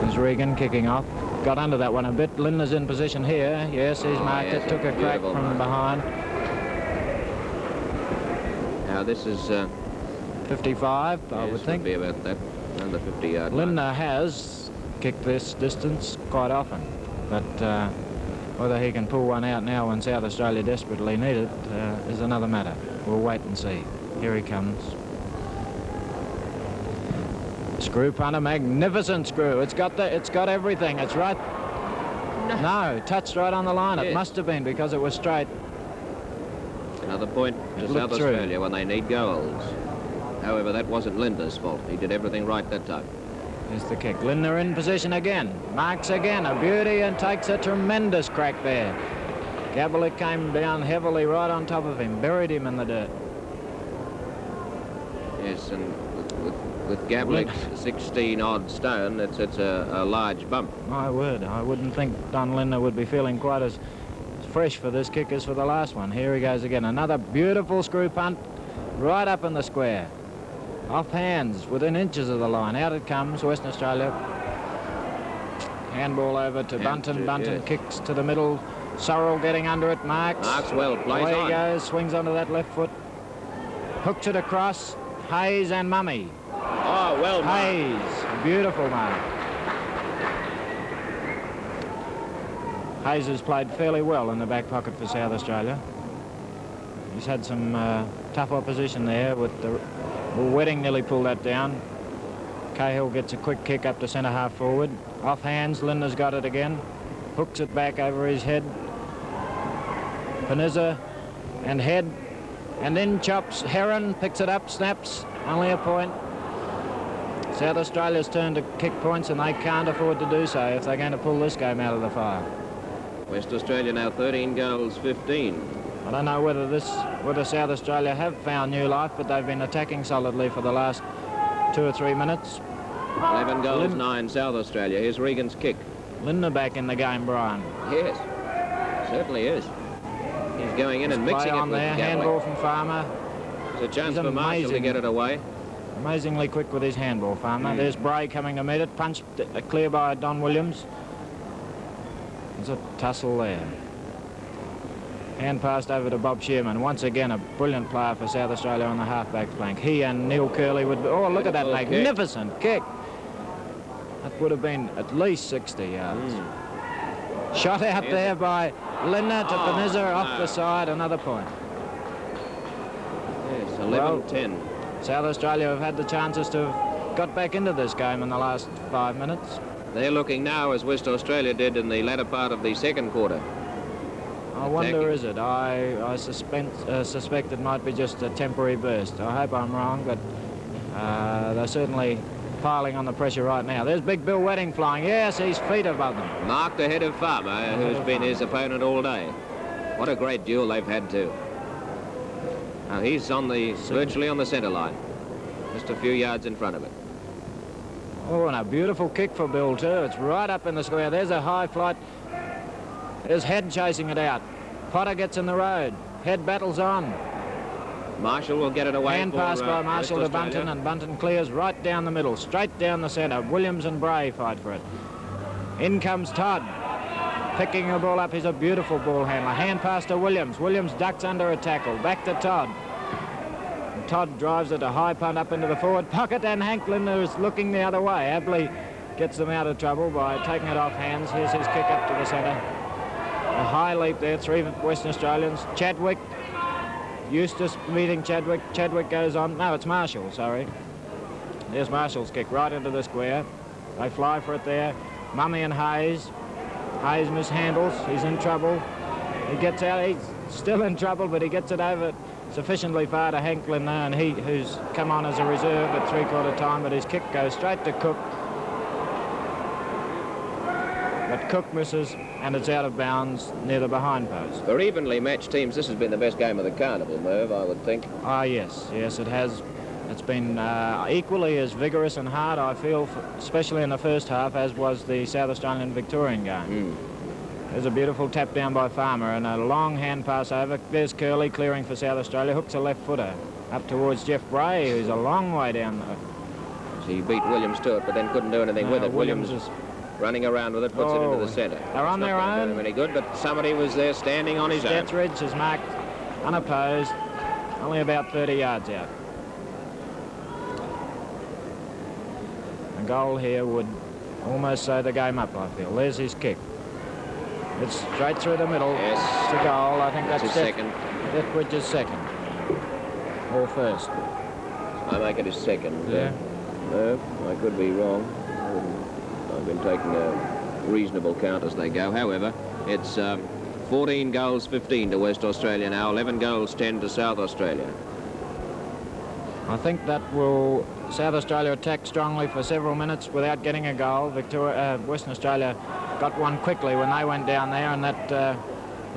There's Regan kicking off. Got under that one a bit. Linder's in position here. Yes, he's marked it. Took a crack from behind. Now this is 55, I would think. Be about that. Under 50-yard line. Lindner has kicked this distance quite often, but whether he can pull one out now when South Australia desperately need it is another matter. We'll wait and see. Here he comes. Screw punter, magnificent screw. It's got everything. It's right. No, touched right on the line. Yes. It must have been because it was straight. Another point to South Australia when they need goals. However, that wasn't Linder's fault. He did everything right that time. Here's the kick. Lindner in position again. Marks again. A beauty and takes a tremendous crack there. Gabba came down heavily right on top of him. Buried him in the dirt. Yes, and with Gabba 16-odd stone, it's a large bump. My word, I wouldn't think Don Lindner would be feeling quite as fresh for this kick as for the last one. Here he goes again. Another beautiful screw punt right up in the square. Off hands, within inches of the line. Out it comes, Western Australia. Handball over to Bunton. Bunton kicks to the middle. Sorrell getting under it. Marks well, plays away on. He goes, swings onto that left foot. Hooks it across. Hayes and Mummy. Oh, well marked. Hayes, beautiful mark. Hayes has played fairly well in the back pocket for South Australia. He's had some tough opposition there with the Wedding nearly pulled that down. Cahill gets a quick kick up to centre half forward. Off hands, Linder's got it again. Hooks it back over his head. Panizza and head. And then chops Heron, picks it up, snaps. Only a point. South Australia's turn to kick points and they can't afford to do so if they're going to pull this game out of the fire. West Australia now 13 goals, 15. I don't know whether South Australia have found new life, but they've been attacking solidly for the last 2 or 3 minutes. 11 goals, 9 South Australia. Here's Regan's kick. Lindner back in the game, Brian. Yes, certainly is. He's going in and mixing it with there. Handball from Farmer. There's a chance for Marshall to get it away. Amazingly quick with his handball, Farmer. There's Barrie coming to meet it. Punched clear by Don Williams. There's a tussle there. Hand passed over to Bob Shearman. Once again, a brilliant player for South Australia on the half-back flank. He and Neil Kerley would... Oh, look at that magnificent kick. That would have been at least 60 yards. Shot out there by Lindner to Panizza off the side. Another point. Yes, 11-10. South Australia have had the chances to have got back into this game in the last 5 minutes. They're looking now as West Australia did in the latter part of the second quarter. I wonder, is it? I suspect it might be just a temporary burst. I hope I'm wrong, but they're certainly piling on the pressure right now. There's Big Bill Wedding flying. Yes, he's feet above them. Marked ahead of Farmer, who's been his opponent all day. What a great duel they've had, too. Now he's on virtually on the centre line, just a few yards in front of it. Oh, and a beautiful kick for Bill, too. It's right up in the square. There's a high flight. There's Head chasing it out. Potter gets in the road. Head battles on. Marshall will get it away. Hand pass by Marshall to Bunton, and Bunton clears right down the middle, straight down the centre. Williams and Barrie fight for it. In comes Todd, picking the ball up. He's a beautiful ball handler. Hand pass to Williams. Williams ducks under a tackle. Back to Todd. And Todd drives it a high punt up into the forward pocket, and Hank Lindner is looking the other way. Abley gets them out of trouble by taking it off hands. Here's his kick up to the centre. A high leap there, 3 Western Australians. Chadwick, Eustice meeting Chadwick. Chadwick goes on. No, it's Marshall, sorry. There's Marshall's kick right into the square. They fly for it there. Mummy and Hayes. Hayes mishandles. He's in trouble. He gets out. He's still in trouble, but he gets it over sufficiently far to Hank Lindner, and who's come on as a reserve at 3/4 time, but his kick goes straight to Cook. But Cook misses, and it's out of bounds near the behind post. For evenly matched teams, this has been the best game of the carnival, Merv, I would think. Ah, yes, it has. It's been equally as vigorous and hard, I feel, especially in the first half, as was the South Australian Victorian game. There's a beautiful tap down by Farmer and a long hand pass over. There's Kerley clearing for South Australia. Hooks a left footer up towards Geoff Barrie, who's a long way down. He beat Williams to it, but then couldn't do anything with it. Williams running around with it, puts it into the centre. They're on their own. Not very good, but somebody was there standing on his own. Stetridge is marked unopposed, only about 30 yards out. A goal here would almost sew the game up, I feel. There's his kick. It's straight through the middle. Yes. It's a goal. I think that's his second. Stetridge's second. Or first. I make it his second. Yeah. No, I could be wrong. I've been taking a reasonable count as they go. However, it's 14 goals, 15 to West Australia now, 11 goals, 10 to South Australia. I think that will South Australia attack strongly for several minutes without getting a goal. Western Australia got one quickly when they went down there, and that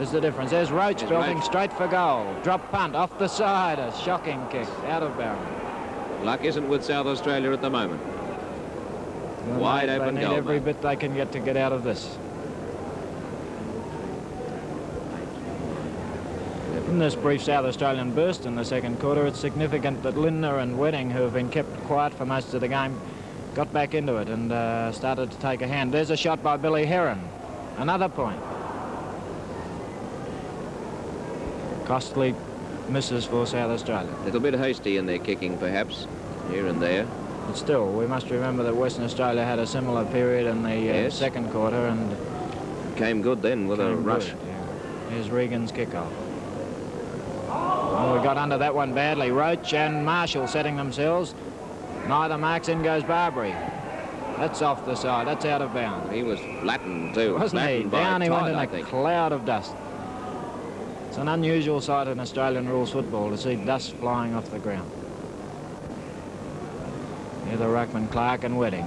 is the difference. There's Roach building straight for goal. Drop punt off the side, a shocking kick out of Barrie. Luck isn't with South Australia at the moment. Well, Wide open goal. They need every bit they can get out of this. In this brief South Australian burst in the second quarter, it's significant that Lindner and Wedding, who have been kept quiet for most of the game, got back into it and started to take a hand. There's a shot by Billy Heron. Another point. Costly misses for South Australia. A little bit hasty in their kicking, perhaps, here and there. But still, we must remember that Western Australia had a similar period in the second quarter and came good then with a rush. Good, yeah. Here's Regan's kickoff. Oh, we got under that one badly. Roach and Marshall setting themselves. Neither marks, in goes Barbary. That's off the side. That's out of bounds. He was flattened too. Wasn't he? Down he went in a cloud of dust. It's an unusual sight in Australian rules football to see dust flying off the ground. Here the ruckman, Clark and Wedding.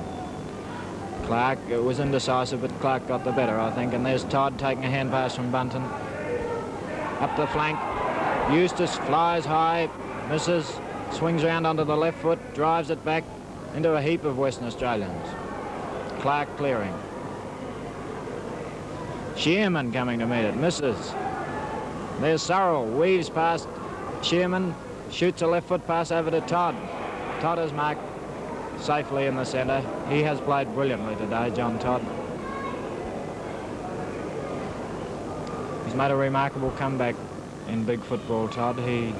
Clark, it was indecisive, but Clark got the better, I think. And there's Todd taking a hand pass from Bunton. Up the flank. Eustice flies high, misses, swings round onto the left foot, drives it back into a heap of Western Australians. Clark clearing. Shearman coming to meet it, misses. There's Surrell, weaves past Shearman, shoots a left foot pass over to Todd. Todd is marked safely in the centre. He has played brilliantly today, John Todd. He's made a remarkable comeback in big football, Todd. He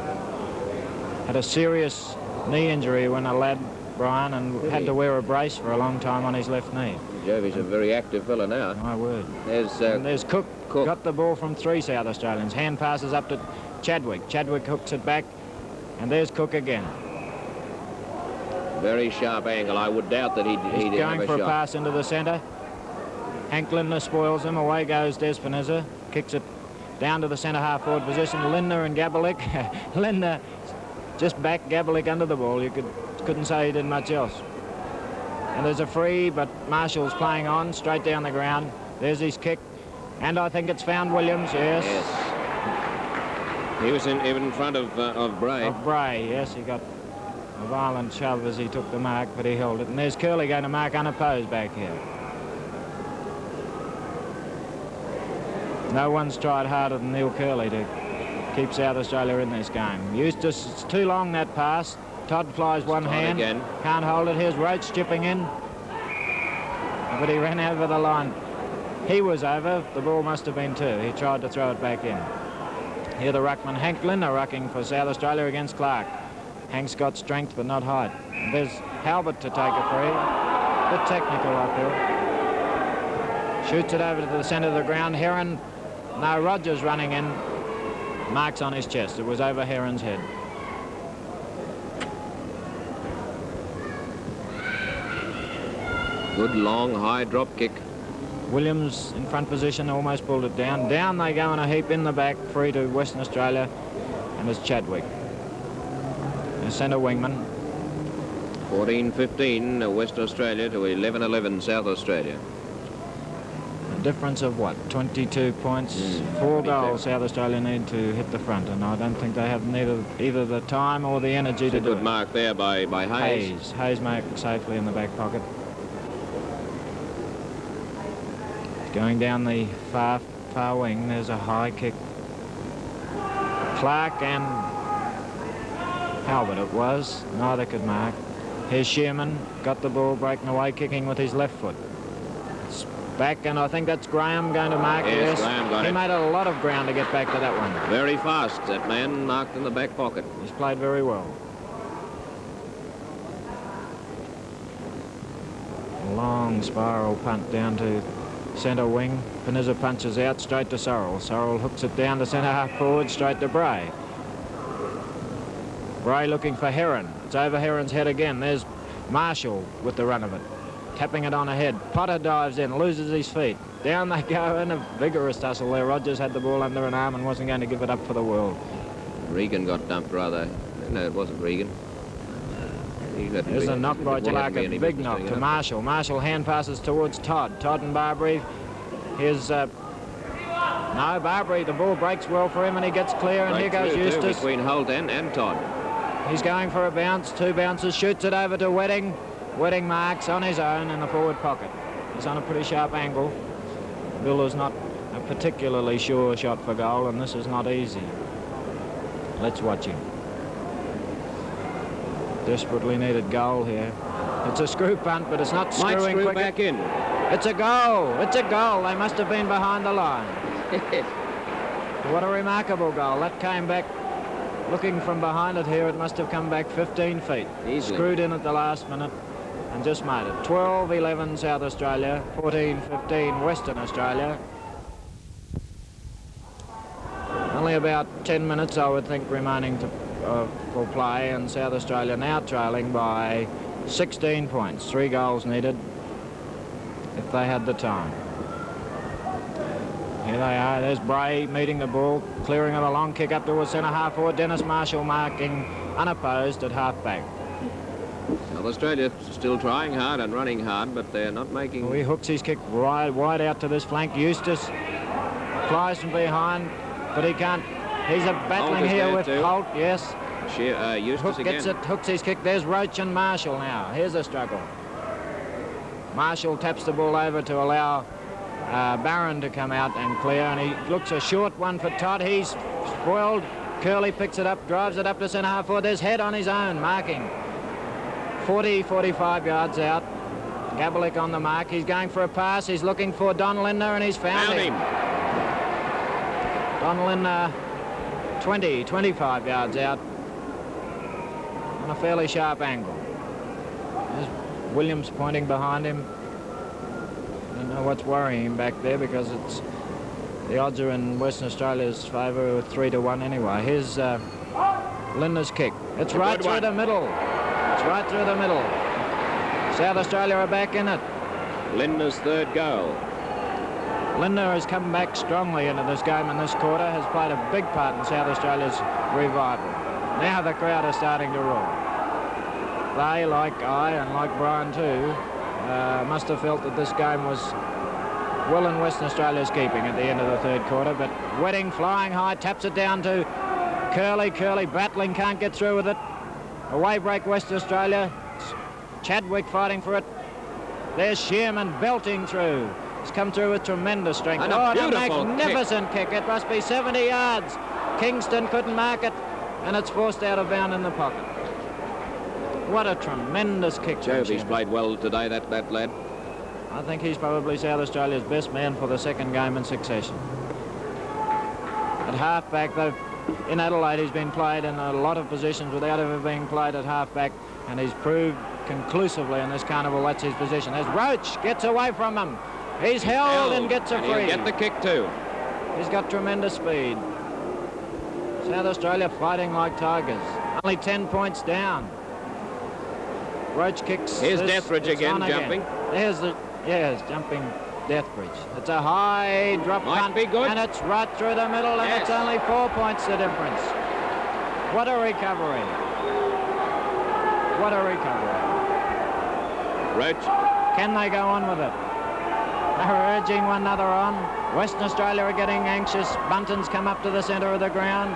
had a serious knee injury when a lad, Brian, and had to wear a brace for a long time on his left knee. Geoff is a very active fella now. My word. There's Cook. Got the ball from 3 South Australians. Hand passes up to Chadwick. Chadwick hooks it back, and there's Cook again. Very sharp angle. I would doubt that he'd have a shot. He's going for a pass into the centre. Hank Lindner spoils him. Away goes Despinizza. Kicks it down to the centre half forward position. Lindner and Gabba. Lindner just backed Gabba under the ball. You couldn't say he did much else. And there's a free, but Marshall's playing on straight down the ground. There's his kick. And I think it's found Williams, yes. He was even in front of Barrie. Of Barrie, yes. He got a violent shove as he took the mark, but he held it. And there's Kerley going to mark unopposed back here. No one's tried harder than Neil Kerley to keep South Australia in this game. Eustice, it's too long, that pass. Todd flies one hand. Again. Can't hold it. Here's Roach chipping in. But he ran over the line. He was over. The ball must have been too. He tried to throw it back in. Here the ruckman, Hank Lindner, rucking for South Australia against Clark. Hank's got strength but not height. There's Halbert to take a free. A bit technical, I feel. Shoots it over to the centre of the ground. Heron, no, Rogers running in. Marks on his chest. It was over Heron's head. Good long high drop kick. Williams in front position, almost pulled it down. Down they go in a heap in the back, free to Western Australia, and it's Chadwick. The centre wingman. 14-15 West Australia to 11-11 South Australia. A difference of what? 22 points. 4 goals South Australia need to hit the front, and I don't think they have either the time or the energy to do it. Good mark there by Hayes. Hayes marked safely in the back pocket. Going down the far wing, there's a high kick. Clark and Halbert it was. Neither could mark. Here's Shearman, got the ball, breaking away, kicking with his left foot. It's Back, and I think that's Graham going to mark. Yes, Graham got he it. made a lot of ground to get back to that one. Very fast, that man, marked in the back pocket. He's played very well. Long spiral punt down to centre wing. Panizza punches out straight to Sorrell. Sorrell hooks it down to centre half forward, straight to Bray. Bray looking for Heron. It's over Heron's head again. There's Marshall with the run of it. Tapping it on ahead. Potter dives in, loses his feet. Down they go in a vigorous tussle there. Rogers had the ball under an arm and wasn't going to give it up for the world. Regan got dumped rather. No, it wasn't Regan. There's a knock by Clark, a big knock to Marshall. Marshall hand passes towards Todd. Todd and Barbary. Here's... no, Barbary, the ball breaks well for him and he gets clear, and here goes Eustice. Between Holt and Todd. He's going for a bounce, 2 bounces, shoots it over to Wedding. Wedding marks on his own in the forward pocket. He's on a pretty sharp angle. Biller's not a particularly sure shot for goal, and this is not easy. Let's watch him. Desperately needed goal here. It's a screw punt, but it's not screwing Might screw quick. back in. It's a goal. It's a goal. They must have been behind the line. What a remarkable goal. That came back. Looking from behind it here, it must have come back 15 feet. Easily. Screwed in at the last minute and just made it. 12-11 South Australia, 14-15 Western Australia. Only about 10 minutes, I would think, remaining for play, and South Australia now trailing by 16 points. 3 goals needed if they had the time. Here they are. There's Bray meeting the ball, clearing of a long kick up towards centre half forward. Dennis Marshall marking unopposed at half back. South Australia still trying hard and running hard, but they're not making... He hooks his kick wide out to this flank. Eustice flies from behind, but he can't. He's battling here with Holt, yes. Eustice again. Gets it, hooks his kick. There's Roach and Marshall now. Here's a struggle. Marshall taps the ball over to allow Barron to come out and clear, and he looks a short one for Todd. He's spoiled. Kerley picks it up, drives it up to centre half forward. There's Head on his own, marking 40-45 yards out. Gabba on the mark. He's going for a pass. He's looking for Don Lindner, and he's found him. Don Lindner 20-25 yards out on a fairly sharp angle. There's Williams pointing behind him. I don't know what's worrying him back there, because the odds are in Western Australia's favour with 3-1 anyway. Here's Lindner's kick. It's right through the middle. It's right through the middle. South Australia are back in it. Lindner's 3rd goal. Lindner has come back strongly into this game in this quarter, has played a big part in South Australia's revival. Now the crowd are starting to roar. They, like I and like Brian too, must have felt that this game was well in Western Australia's keeping at the end of the 3rd quarter, but Wedding flying high, taps it down to Kerley. Kerley battling, can't get through with it. Away break Western Australia. Chadwick fighting for it. There's Shearman belting through. He's come through with tremendous strength. And a magnificent kick. It must be 70 yards. Kingston couldn't mark it, and it's forced out of bound in the pocket. What a tremendous kick. Geoff, he's played well today, that lad. I think he's probably South Australia's best man for the 2nd game in succession. At half-back, though, in Adelaide, he's been played in a lot of positions without ever being played at half-back, and he's proved conclusively in this carnival that's his position. As Roach gets away from him. He's held and gets a free. He'll get the kick too. He's got tremendous speed. South Australia fighting like tigers. Only 10 points down. Roach kicks. Here's Dethridge again, jumping. There's jumping Dethridge. It's a high drop punt, be good. and it's right through the middle, and it's only 4 points the difference. What a recovery. What a recovery. Roach. Can they go on with it? They're urging one another on. Western Australia are getting anxious. Bunton's come up to the centre of the ground.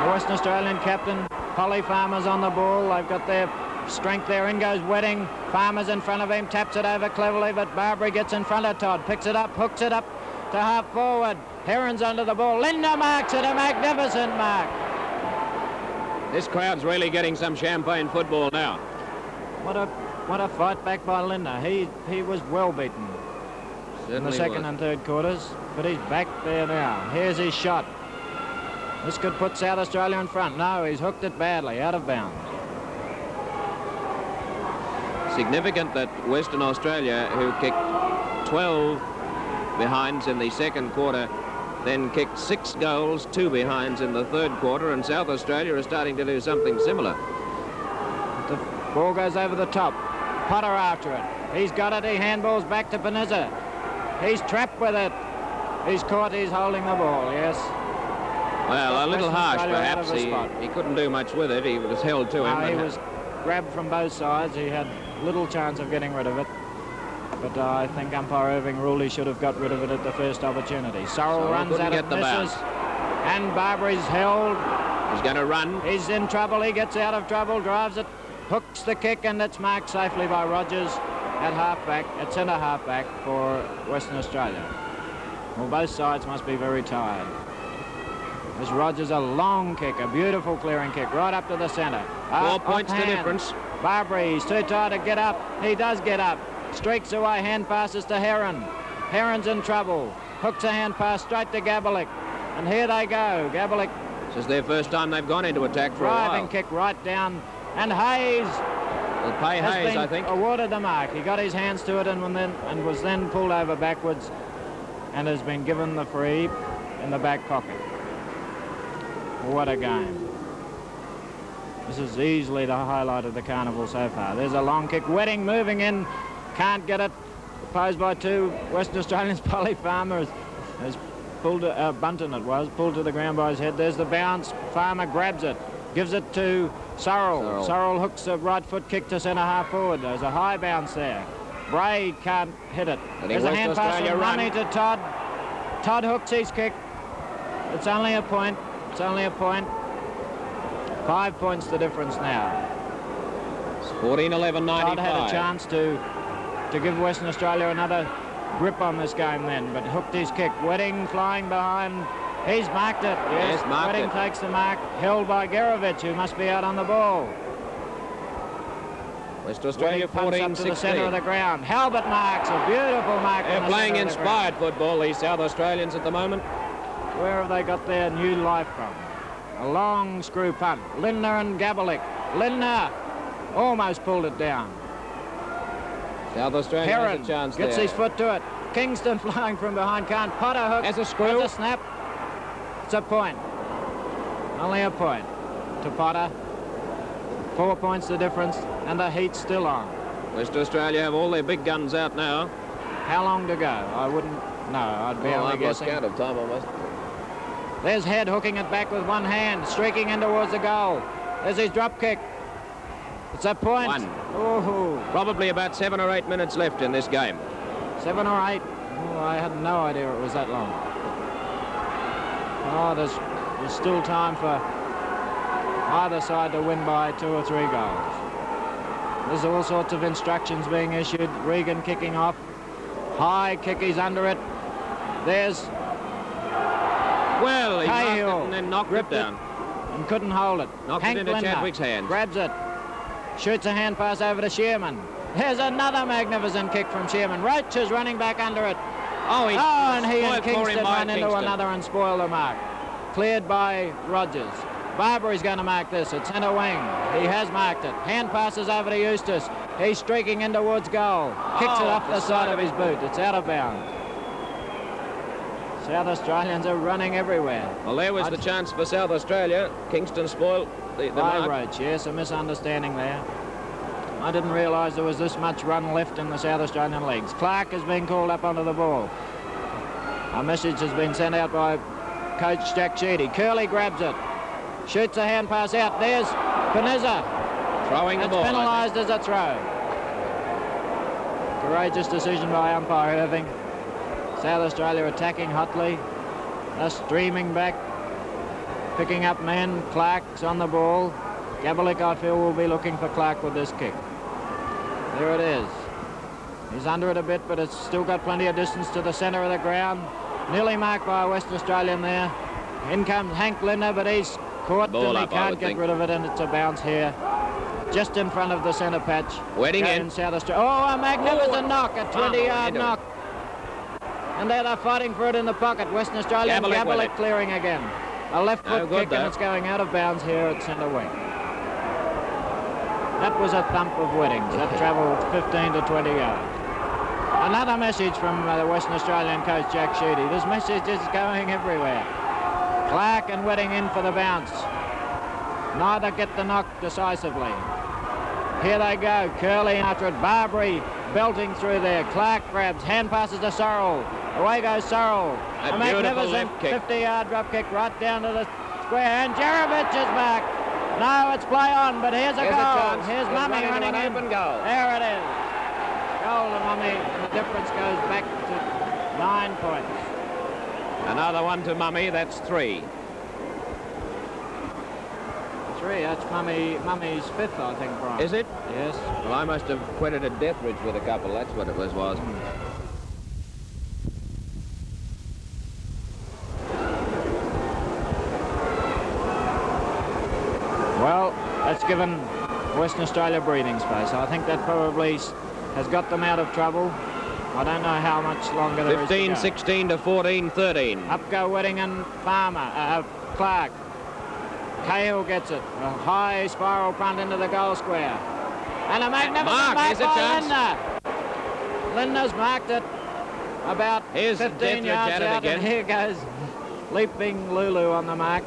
The Western Australian captain, Polly Farmer's on the ball. They've got their strength there. In goes Wedding. Farmer's in front of him, taps it over cleverly, but Barbary gets in front of Todd, picks it up, hooks it up to half forward. Heron's under the ball. Linder marks it, a magnificent mark. This crowd's really getting some champagne football now. What a fight back by Linder. He was well beaten in the second and third quarters, but he's back there now. Here's his shot. This could put South Australia in front. No, he's hooked it badly, out of bounds. Significant that Western Australia, who kicked 12 behinds in the second quarter, then kicked 6 goals, 2 behinds in the third quarter, and South Australia is starting to do something similar. The ball goes over the top. Potter after it. He's got it. He handballs back to Panizza. He's trapped with it. He's caught. He's holding the ball, yes. Well, a little harsh, perhaps. He couldn't do much with it. He was held to him. He was grabbed from both sides. He had little chance of getting rid of it. But I think umpire Irving ruled he should have got rid of it at the first opportunity. Sorrell runs out of misses. And Barbary's held. He's going to run. He's in trouble. He gets out of trouble, drives it, hooks the kick, and it's marked safely by Rogers at halfback, at centre halfback for Western Australia. Well, both sides must be very tired. This Rogers, a long kick, a beautiful clearing kick, right up to the centre. 4 points the difference. Barbary, he's too tired to get up. He does get up. Streaks away, hand passes to Heron. Heron's in trouble. Hooks a hand pass straight to Gabba. And here they go. Gabba. This is their first time they've gone into attack for a while. Driving kick right down. And Hayes. Will pay Hayes, I think. Awarded the mark. He got his hands to it and was then pulled over backwards and has been given the free in the back pocket. What a game. This is easily the highlight of the carnival so far. There's a long kick. Wedding moving in. Can't get it. Opposed by 2 Western Australians. Polly Farmer has pulled, Bunton it was, pulled to the ground by his head. There's the bounce. Farmer grabs it. Gives it to Sorrell. Sorrell hooks a right foot kick to centre half forward. There's a high bounce there. Bray can't hit it. There's a hand pass from Money to Todd. Todd hooks his kick. It's only a point. It's only a point. 5 points the difference now. It's 14-11-95. Todd had a chance to give Western Australia another grip on this game then, but hooked his kick. Wedding flying behind. He's marked it. Yes, Wedding takes the mark. Held by Gerovich, who must be out on the ball. West Australia 14-16. To the centre of the ground. Halbert marks a beautiful mark. They're playing inspired football, these South Australians at the moment. Where have they got their new life from? A long screw punt. Lindner and Gabba. Lindner almost pulled it down. South Australia has a chance gets his foot to it. Kingston flying from behind. Can't. Potter hook. As a screw. As a snap. It's a point. Only a point to Potter. 4 points the difference, and the heat's still on. West Australia have all their big guns out now. How long to go? I wouldn't know. I'd be only guessing. I've lost count of time almost. There's Head hooking it back with one hand, streaking in towards the goal. There's his drop kick. It's a point. 1. Ooh. Probably about 7 or 8 minutes left in this game. 7 or 8? Oh, I had no idea it was that long. Oh, there's still time for either side to win by 2 or 3 goals. There's all sorts of instructions being issued. Regan kicking off. High kick, he's under it. There's Well, he Cahill marked it and then knocked it down. And couldn't hold it. Knocked it into Chadwick's hands. Grabs it. Shoots a hand pass over to Shearman. There's another magnificent kick from Shearman. Roach is running back under it. And he and Kingston run into another and spoil the mark. Cleared by Rogers. Barbary's going to mark this at centre wing. He has marked it. Hand passes over to Eustice. He's streaking in towards goal. Kicks it off the side of his boot. It's out of bounds. South Australians are running everywhere. Well, there was the chance for South Australia. Kingston spoiled the mark. Roach, yes, a misunderstanding there. I didn't realise there was this much run left in the South Australian leagues. Clark has been called up onto the ball. A message has been sent out by coach Jack Sheedy. Kerley grabs it. Shoots a hand pass out. There's Panizza. Throwing the ball. It's penalised as a throw. Courageous decision by umpire Irving. South Australia attacking hotly. They're streaming back. Picking up men. Clark's on the ball. Gabba, I feel, will be looking for Clark with this kick. There it is. He's under it a bit, but it's still got plenty of distance to the centre of the ground. Nearly marked by a Western Australian there. In comes Hank Linder, but he's caught and he can't get rid of it, and it's a bounce here. just in front of the centre patch. Wedding in. South Australia. Oh, a magnificent knock, a 20-yard knock. And there they're fighting for it in the pocket. Western Australia and Gabba clearing again. A left foot kick and it's going out of bounds here at centre wing. That was a thump of Weddings. That travelled 15 to 20 yards. Another message from the Western Australian coach, Jack Sheedy. This message is going everywhere. Clark and Wedding in for the bounce. Neither get the knock decisively. Here they go. Kerley after it. Barbary belting through there. Clark grabs. Hand passes to Sorrell. Away goes Sorrell. A magnificent 50-yard drop kick right down to the square. And Jerovich is back. No, it's play on, but here's a goal. Here's Mummy running in. Open goal. There it is. Goal to Mummy. The difference goes back to 9 points. Another one to Mummy. That's 3. 3. That's Mummy's 5th, I think, Brian. Is it? Yes. Well, I must have credited Deathridge with a couple. That's what it was. Well, that's given Western Australia breathing space. I think that probably has got them out of trouble. I don't know how much longer there is to go. 15-16 to 14-13. Up go Wedding and Clark. Cahill gets it. A high spiral punt into the goal square. And a magnificent mark by Lindner. Linder's marked it about 15 yards out, and here goes leaping Lulu on the mark.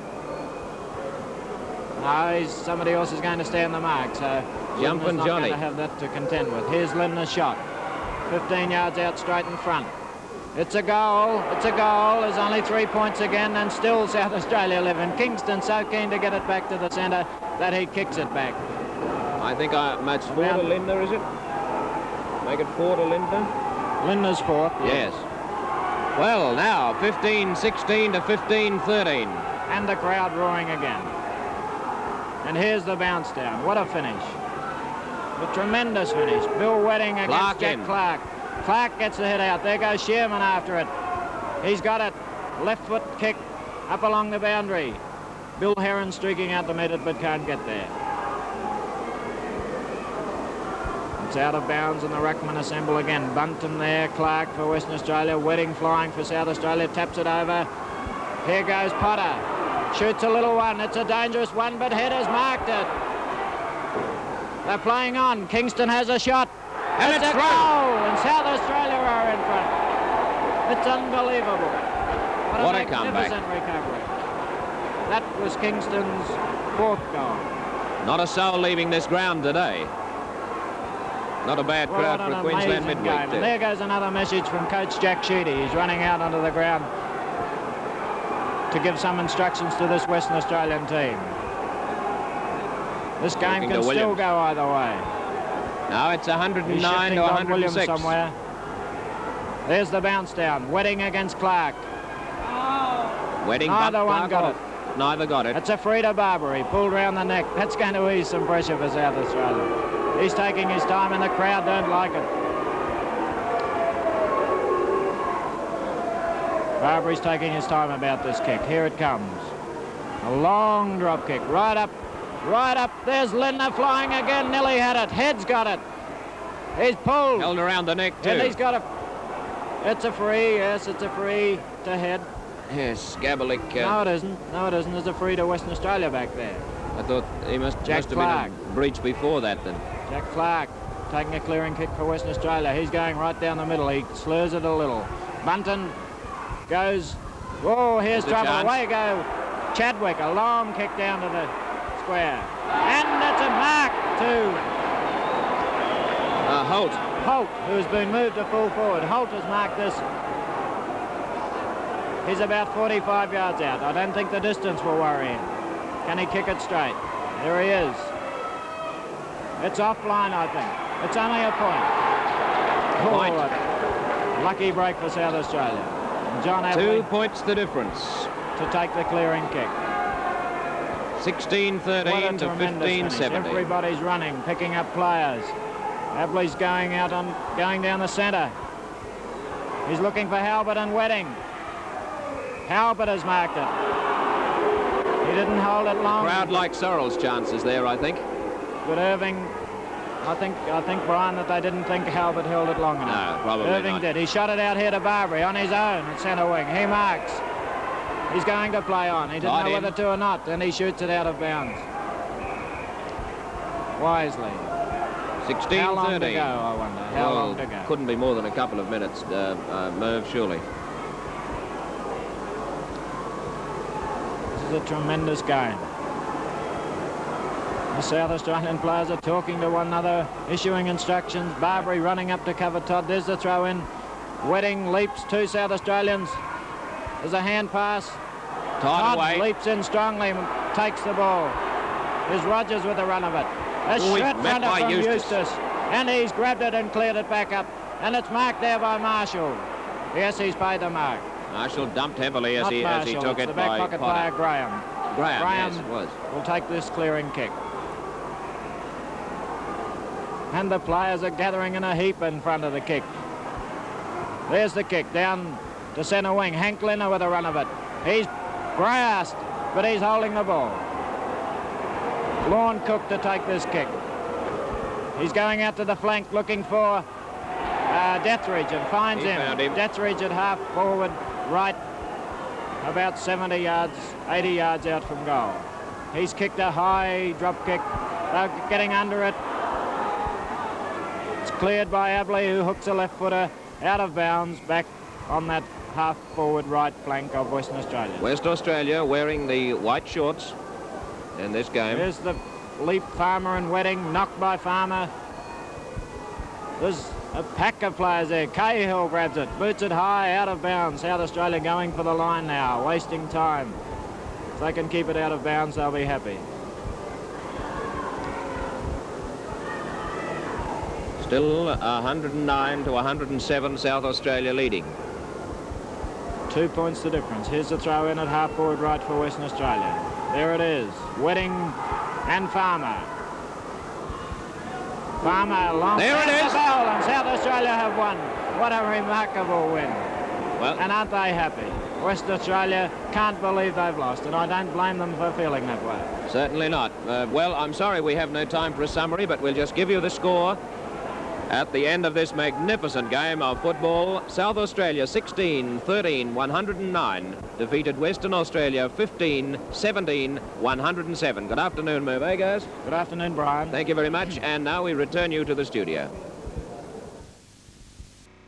No, somebody else is going to stay on the mark, so Jumping not Johnny going to have that to contend with. Here's Lindner's shot. 15 yards out straight in front. It's a goal. It's a goal. There's only 3 points again, and still South Australia 11. Kingston so keen to get it back to the centre that he kicks it back. I think it's 4 to Linder, is it? Make it 4 to Linder? Linder's 4. Yes. Well, now 15-16 to 15-13. And the crowd roaring again. And here's the bounce down. What a finish. A tremendous finish. Bill Wedding against Jack Clark. Clark gets the hit out. There goes Shearman after it. He's got it. Left foot kick up along the boundary. Bill Heron streaking out the middle but can't get there. It's out of bounds and the ruckmen assemble again. Bunton there, Clark for Western Australia. Wedding flying for South Australia. Taps it over. Here goes Potter. Shoots a little one. It's a dangerous one, but Header's marked it. They're playing on. Kingston has a shot. And it's a goal, and South Australia are in front. It's unbelievable. What a magnificent recovery. That was Kingston's 4th goal. Not a soul leaving this ground today. Not a bad crowd for Queensland midweek. And there goes another message from Coach Jack Sheedy. He's running out onto the ground to give some instructions to this Western Australian team. This game can still go either way. Now it's 109 to 106. Somewhere. There's the bounce down. Wedding against Clark. Wedding, neither one got it. Neither got it. It's a free to Barbary, pulled round the neck. That's going to ease some pressure for South Australia. He's taking his time and the crowd don't like it. Barbary's taking his time about this kick. Here it comes. A long drop kick, right up. There's Lindner flying again. Nearly had it. Head's got it. He's pulled. Held around the neck too. And he's got it. It's a free. Yes, it's a free to Head. Yes, Gabba. No, it isn't. There's a free to Western Australia back there. I thought he must have been a breach before that then. Jack Clark taking a clearing kick for Western Australia. He's going right down the middle. He slurs it a little. Bunton goes. Whoa, here's trouble. Away go Chadwick. A long kick down to the square. And it's a mark to Holt, who's been moved to full forward. Holt has marked this. He's about 45 yards out. I don't think the distance will worry him. Can he kick it straight? There he is. It's offline, I think. It's only a point. Lucky break for South Australia. And John Abley, 2 points the difference. To take the clearing kick. 16-13 to 15-70. Everybody's running, picking up players. Abley's going down the centre. He's looking for Halbert and Wedding. Halbert has marked it. He didn't hold it long. Crowd like Sorrell's chances there, I think. but Irving, I think, Brian, that they didn't think Halbert held it long enough. No, probably Irving not. did. He shot it out here to Barbary on his own at centre wing. He marks. He's going to play on. He didn't know whether to or not, and he shoots it out of bounds. Wisely. 16-13. How long to go, I wonder? How long to go? Couldn't be more than a couple of minutes, Merv, surely. This is a tremendous game. The South Australian players are talking to one another, issuing instructions. Barbary running up to cover Todd. There's the throw in. Wedding leaps, 2 South Australians. There's a hand pass. Todd leaps in strongly, takes the ball. There's Rogers with a run of it. A shot runner from Eustice. And he's grabbed it and cleared it back up. And it's marked there by Marshall. Yes, he's paid the mark. Marshall dumped heavily as he took it the back by pocket Potter. player Graham. Graham, yes, it was. Will take this clearing kick. And the players are gathering in a heap in front of the kick. There's the kick down to centre wing. Hank Lindner with a run of it. He's grassed, but he's holding the ball. Lorne Cook to take this kick. He's going out to the flank looking for Dethridge and finds him. Dethridge at half forward right, about 70 yards, 80 yards out from goal. He's kicked a high drop kick. They're getting under it. It's cleared by Abley, who hooks a left footer out of bounds back on that half forward right flank of Western Australia. West Australia wearing the white shorts in this game. There's the leap, Farmer and Wedding, knocked by Farmer. There's a pack of players there. Cahill grabs it, boots it high, out of bounds. South Australia going for the line now, wasting time. If they can keep it out of bounds, they'll be happy. Still 109 to 107, South Australia leading. 2 points the difference. Here's the throw in at half forward right for Western Australia. There it is. Wedding and Farmer. Farmer long. There it is. The goal, and South Australia have won. What a remarkable win. Well, and aren't they happy? West Australia can't believe they've lost, and I don't blame them for feeling that way. Certainly not. Well, I'm sorry we have no time for a summary, but we'll just give you the score. At the end of this magnificent game of football, South Australia 16-13-109 defeated Western Australia 15-17-107. Good afternoon, Merv, guys. Good afternoon, Brian. Thank you very much, and now we return you to the studio.